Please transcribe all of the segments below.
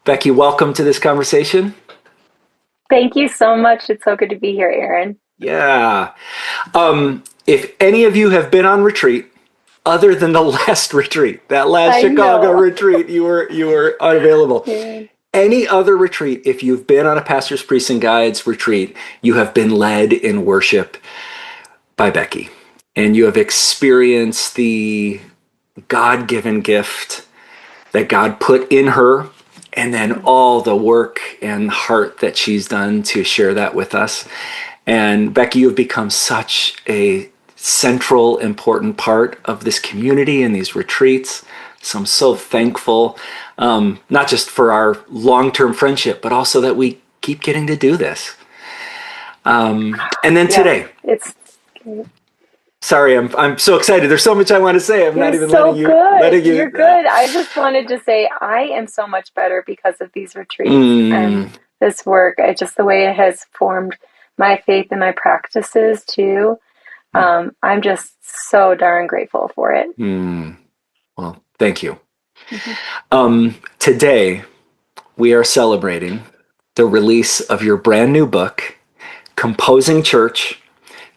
Becky, welcome to this conversation. Thank you so much. It's so good to be here, Aaron. Yeah. If any of you have been on retreat, other than the last retreat, that last I Chicago know. retreat, you were unavailable. Yeah. Any other retreat, if you've been on a Pastor's Priests and Guides retreat, you have been led in worship by Becky, and you have experienced the God-given gift that God put in her, and then all the work and heart that she's done to share that with us. And Becky, you've become such a central, important part of this community and these retreats. So I'm so thankful, not just for our long-term friendship, but also that we keep getting to do this. And then Yeah, today, it's sorry, I'm so excited. There's so much I want to say. I'm not you're even so good. letting You're you. good. I just wanted to say I am so much better because of these retreats and Mm, this work. Just the way it has formed my faith and my practices too. I'm just so darn grateful for it. mm. Well, thank you. Mhm. Today, we are celebrating the release of your brand new book, Composing Church: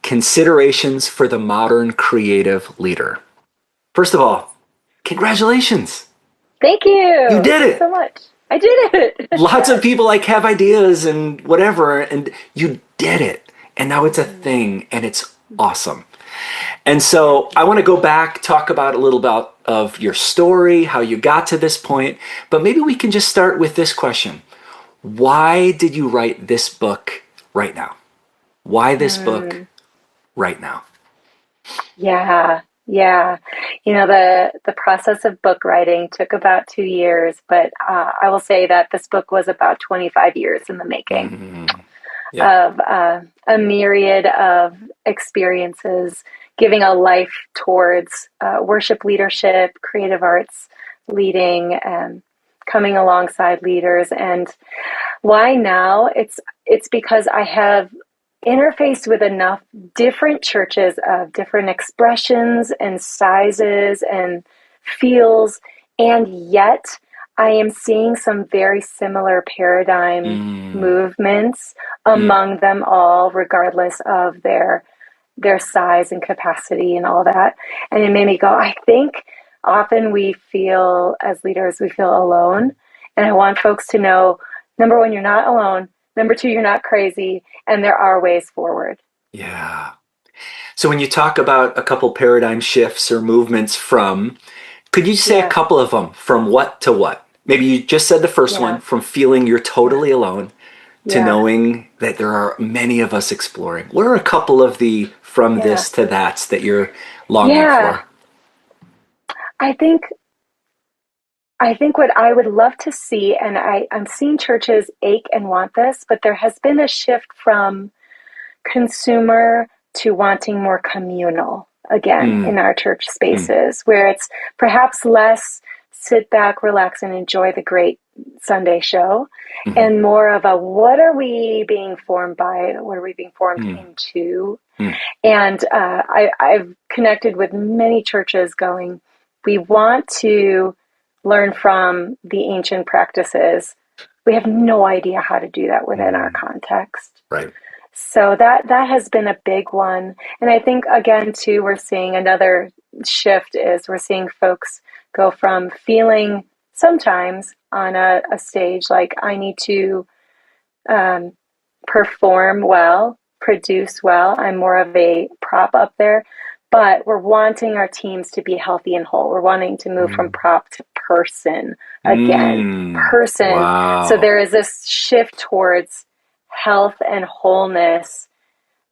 Considerations for the Modern Creative Leader. First of all, congratulations. Thank You you did so it. much. I did it. Lots of people have ideas and whatever, and you did it. And now it's a Mhm. thing, and it's awesome. And Yeah. so I want to go back, talk about a little about of your story, how you got to this point, but maybe we can just start with this question. Why did you write this book right now? Why this book Mm. right now? Yeah, yeah. The process of book writing took about 2 years, but I will say that this book was about 25 years in the making Mm, yeah. of a myriad of experiences, giving a life towards worship leadership, creative arts leading, and coming alongside leaders. And why now? It's because I have interfaced with enough different churches of different expressions and sizes and feels, and yet I am seeing some very similar paradigm Mm, movements mm, among them all, regardless of their size and capacity and all that. And it made me go, I think often we feel as leaders, we feel alone. And I want folks to know, number one, you're not alone. Number two, you're not crazy. And there are ways forward. yeah. So when you talk about a couple paradigm shifts or movements from, could you say a Yeah, couple of them from what to what? Maybe you just said the first one, yeah, from feeling you're yeah, totally alone to yeah, knowing that there are many of us exploring. What are a couple of the from yeah, this to that's that you're longing yeah. for? I think I think what I would love to see, and I'm seeing churches ache and want this, but there has been a shift from consumer to wanting more communal again Mm, in our church mm, spaces, where it's perhaps less sit back, relax, and enjoy the great Sunday show, mm, and more of a what are we being formed by? What are we being formed mm, into? mm, And I've connected with many churches going, we want to learn from the ancient practices. We have no idea how to do that within our mm. context. Right. So that has been a big one. And I think again too, we're seeing another shift is we're seeing folks go from feeling sometimes on a stage like I need to um, perform well, produce well. I'm more of a prop up there, but we're wanting our teams to be healthy and whole. We're wanting to move from Mm, prop to person again, mm. person. So Wow. there is this shift towards health and wholeness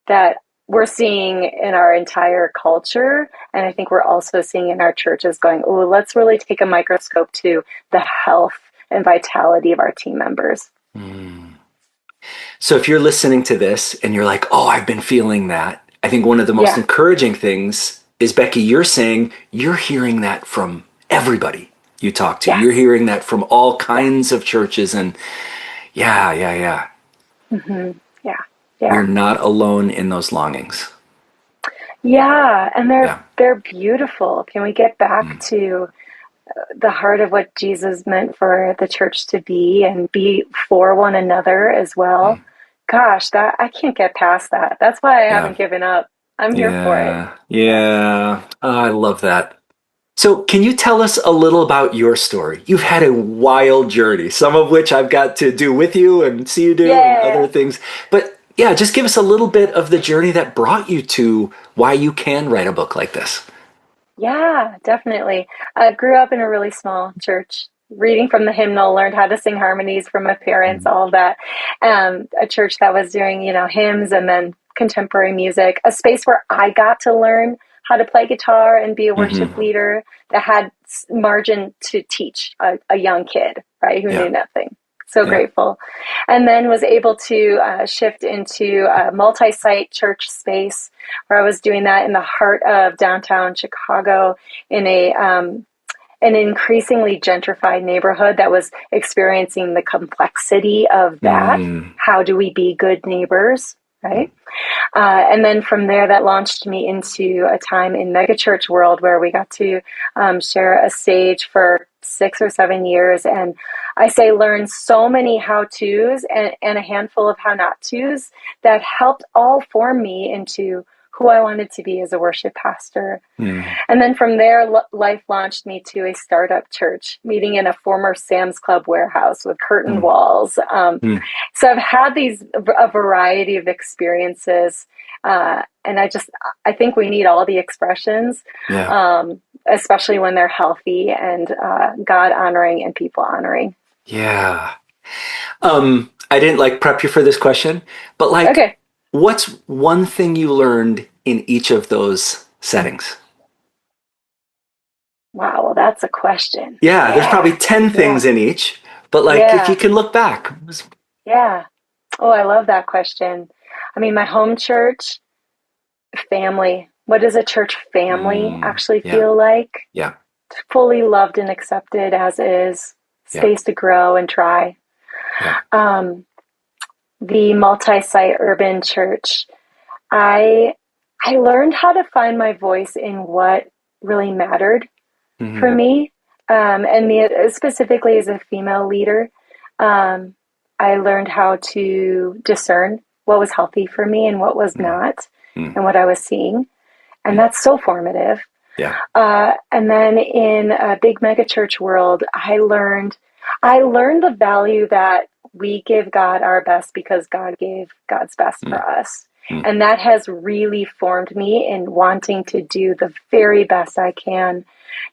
that we're seeing in our entire culture. And I think we're also seeing in our churches going, oh, let's really take a microscope to the health and vitality of our team members. Mm. So if you're listening to this and you're like, oh, I've been feeling that, I think one of the most Yeah. encouraging things is, Becky, you're saying you're hearing that from everybody you talk to. You're Yes. hearing that from all Yeah. kinds of churches. And yeah, yeah, yeah. Yeah. Yeah. You're not alone in those longings. Yeah. And they're Yeah. they're beautiful. Can we get back Mm, to the heart of what Jesus meant for the church to be and be for one another as well. Mm. Gosh, that I can't get past that. That's why I Yeah. haven't given up. I'm here for it. Yeah. Yeah. Yeah. Oh, I love that. So, can you tell us a little about your story? You've had a wild journey, some of which I've got to do with you and see you do, and other Yeah. things. But yeah, just give us a little bit of the journey that brought you to why you can write a book like this. Yeah, definitely. I grew up in a really small church, reading from the hymnal, learned how to sing harmonies from my parents, Mm. all of that. A church that was doing, hymns and then contemporary music, a space where I got to learn how to play guitar and be a worship Hmm. leader that had margin to teach a young kid, right, who knew Yeah. nothing. So Yeah. grateful. And then was able to shift into a multi site church space where I was doing that in the heart of downtown Chicago in an increasingly gentrified neighborhood that was experiencing the complexity of that. Mm. How do we be good neighbors? Right. And then from there, that launched me into a time in megachurch world where we got to share a stage for 6 or 7 years. And I say learn so many how to's and a handful of how not to's that helped all form me into who I wanted to be as a worship pastor. Mm. And then from there, life launched me to a startup church, meeting in a former Sam's Club warehouse with curtain Mm. walls. Mm. So I've had a variety of experiences, and I think we need all the expressions, Yeah. especially when they're healthy and God honoring and people honoring. Yeah. I didn't like prep you for this question, but like, Okay. what's one thing you learned in each of those settings? Wow. Well, that's a question. Yeah, there's Yeah. probably 10 Yeah. things in each, but like, if you Yeah. can look back. Yeah. Oh, I love that question. I mean, my home church, family. What does a church family actually Yeah. feel like? Yeah. Fully loved and accepted as is, Yeah. space to grow and try. Yeah. Um, the multi-site urban church, I I learned how to find my voice in what really mattered for Hmm. me, and specifically as a female leader, um, I learned how to discern what was healthy for me and what was Mm. not, Mm. and what I was seeing, and Mm. that's so formative. Yeah. And then in a big mega church world, I learned the value that we give God our best because God gave God's best Mm. for us. Mm. And that has really formed me in wanting to do the very best I can,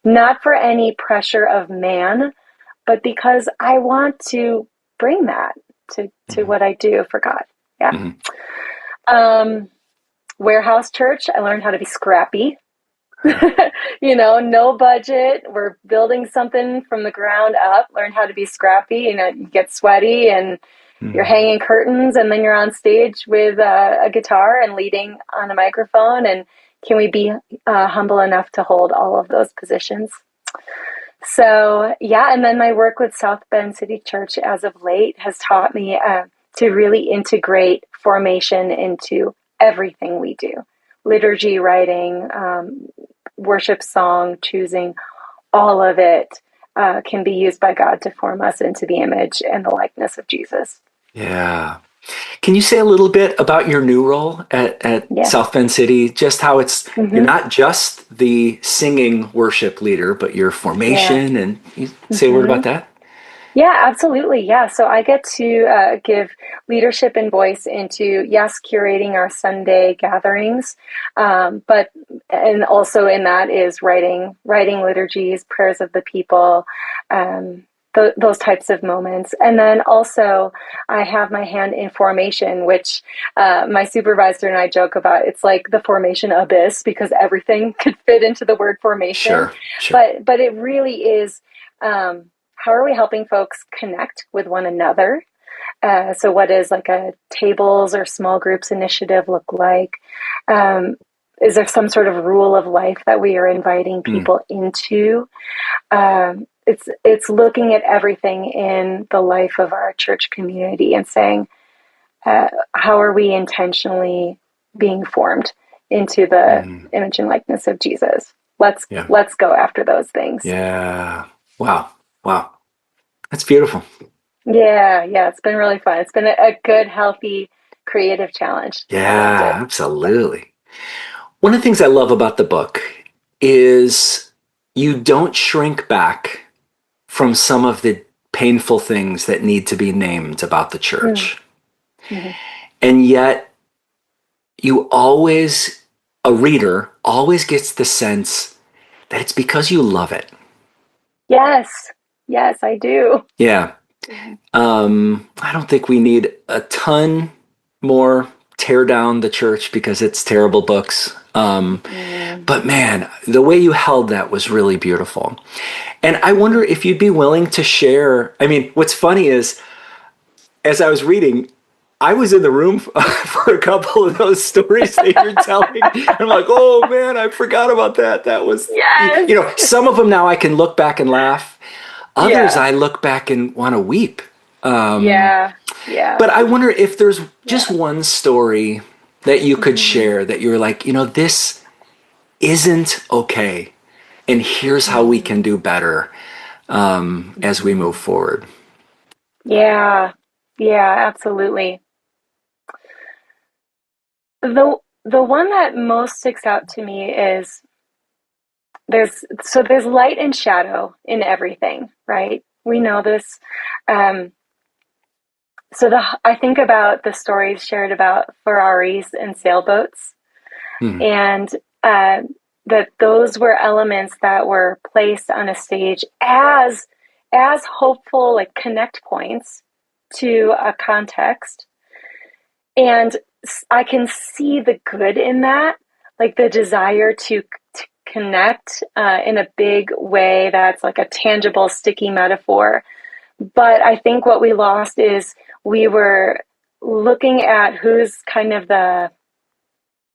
not for any pressure of man, but because I want to bring that to Mm. what I do for God. Yeah. Mm. Um, Warehouse church, I learned how to be scrappy. Yeah. No budget. We're building something from the ground up. Learn how to be scrappy. You get sweaty and you're Mm. hanging curtains, and then you're on stage with a guitar and leading on a microphone. And can we be humble enough to hold all of those positions? So, yeah. And then my work with South Bend City Church as of late has taught me to really integrate formation into everything we do: liturgy, writing, worship song, choosing, all of it can be used by God to form us into the image and the likeness of Jesus. Yeah. Can you say a little bit about your new role at Yeah. South Bend City? Just how you're Hmm. not just the singing worship leader, but your Yeah. formation, and you say a word Hmm. about that? Yeah, absolutely. Yeah. So I get to give leadership and voice into, yes, curating our Sunday gatherings, but and also in that is writing liturgies, prayers of the people, those types of moments. And then also I have my hand in formation, which my supervisor and I joke about. It's like the formation abyss because everything could fit into the word formation, Sure. Sure. but it really is. How are we helping folks connect with one another? So, what is like a tables or small groups initiative look like? Is there some sort of rule of life that we are inviting Mm. people into? It's looking at everything in the life of our church community and saying, how are we intentionally being formed into the Mm. image and likeness of Jesus? Yeah. Let's go after those things. Yeah. Wow. Wow. That's beautiful. Yeah, yeah, it's been really fun. It's been a good, healthy, creative challenge. I loved Yeah, it. absolutely. One of the things I love about the book is you don't shrink back from some of the painful things that need to be named about the Mm, church. mhm. And yet, you always, a reader always gets the sense that it's because you love it. Yes, yes, I do. Yeah. Mhm. I don't think we need a ton more tear down the church because it's terrible books. Mm. But man, the way you held that was really beautiful. And I wonder if you'd be willing to share. I mean, what's funny is as I was reading, I was in the room for a couple of those stories that you're telling. I'm like, oh man, I forgot about that. That was, Yes. some of them now I can look back and laugh. Others Yeah. I look back and want to weep. Yeah. Yeah. But I wonder if there's just Yeah. one story that you could Hmm. share that you're like, this isn't okay. And here's how we can Hmm. do better as we move Hmm. forward. Yeah. Yeah, absolutely. The one that most sticks out to me is there's light and shadow in everything, right? We know this. Um, I think about the stories shared about Ferraris and sailboats, Hmm. and uh, that those were elements that were placed on a stage as hopeful, like, connect points to a context. And I can see the good in that, like the desire to connect in a big way that's like a tangible, sticky metaphor. But I think what we lost is we were looking at who's kind of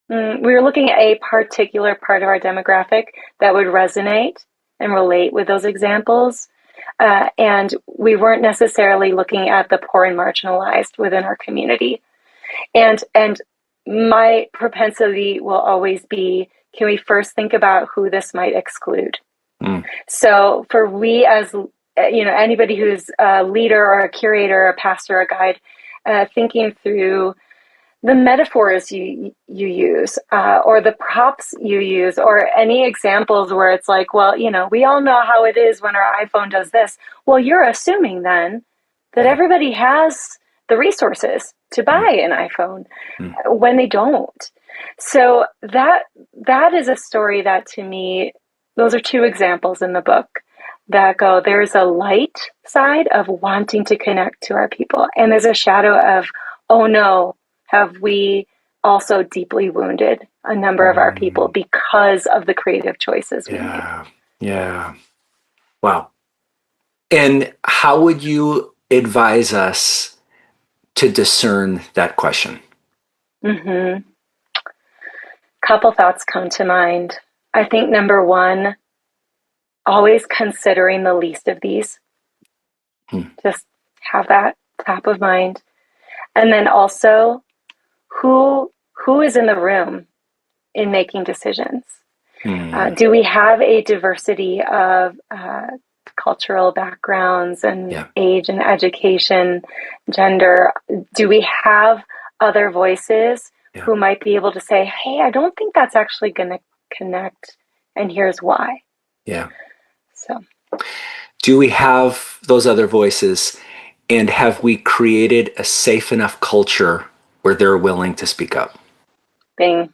we were looking at a particular part of our demographic that would resonate and relate with those examples. And we weren't necessarily looking at the poor and marginalized within our community. And my propensity will always be, can we first think about who this might exclude? Hmm. So for we as anybody who's a leader or a curator, a pastor, a guide, thinking through the metaphors you use, or the props you use, or any examples where it's like, well, we all know how it is when our iPhone does this. Well, you're assuming then that Yeah. everybody has the resources to Hmm. buy an iPhone Hmm. when they don't. So that is a story that, to me, those are two examples in the book that go, there's a light side of wanting to connect to our people, and there's a shadow of, oh no, have we also deeply wounded a number of our people Hmm. because of the creative choices we made. Yeah. Yeah. Wow. And how would you advise us to discern that question? Mm-hmm. Couple thoughts come to mind. I think number one, always considering the least of these. Hmm. Just have that top of mind. And then also, who is in the room in making decisions? Hmm. Do we have a diversity of cultural backgrounds and Yeah. age and education, gender? Do we have other voices Yeah. who might be able to say, hey, I don't think that's actually going to connect, and here's why? Yeah. So, Do we have those other voices? And have we created a safe enough culture where they're willing to speak up? bing,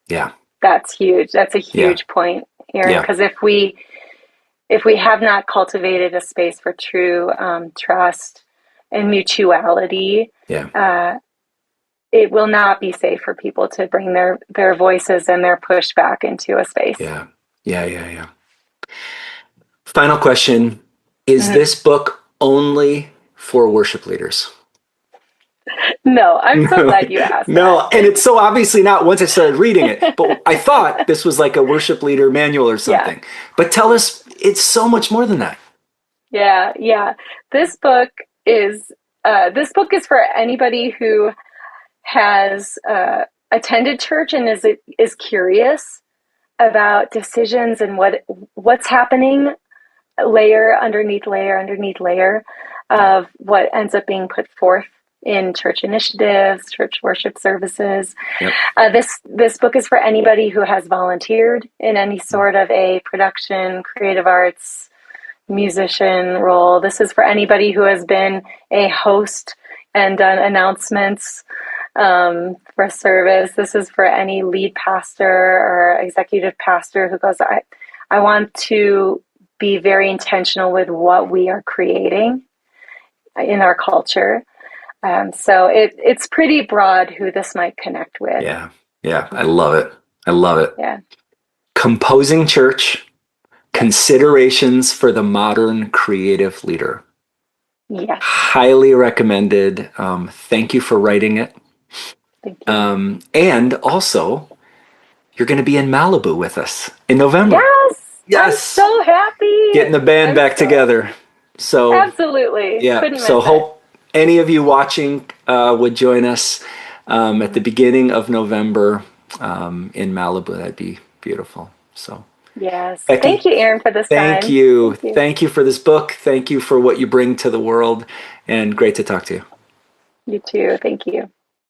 Yeah. that's huge. That's a Yeah. huge point, Aaron, Yeah. because if we have not cultivated a space for true trust and mutuality, Yeah. uh, it will not be safe for people to bring their voices and their pushback into a space. Yeah. Yeah. Yeah. Yeah. Final question. Is Mhm. this book only for worship leaders? No, I'm so No, glad you asked that. no, and it's so obviously not once I started reading it, but I thought this was like a worship leader manual or Yeah, something. But tell us, it's so much more than that. yeah, yeah. This book is this book is for anybody who has attended church and is curious about decisions and what's happening layer underneath layer underneath layer of what ends up being put forth in church initiatives, church worship services. Yep. This book is for anybody who has volunteered in any sort of a production, creative arts, musician role. This is for anybody who has been a host and done announcements for service. This is for any lead pastor or executive pastor who goes, I want to be very intentional with what we are creating in our culture. So it's pretty broad who this might connect with. Yeah. Yeah. I love it. I love it. Yeah. Composing Church, Considerations for the Modern Creative Leader. Yes. Highly recommended. Thank you for writing it. Thank you. And also, you're going to be in Malibu with us in November. Yes. Yes. I'm so happy. Getting the band back together. So absolutely. yeah. Couldn't So miss hope any of you watching would join us at the beginning of November in Malibu. That'd be beautiful. So yes. Becky, Thank you, Aaron, for this thank time. you. Thank you for this book. Thank you for what you bring to the world. And great to talk to you. You too. Thank you.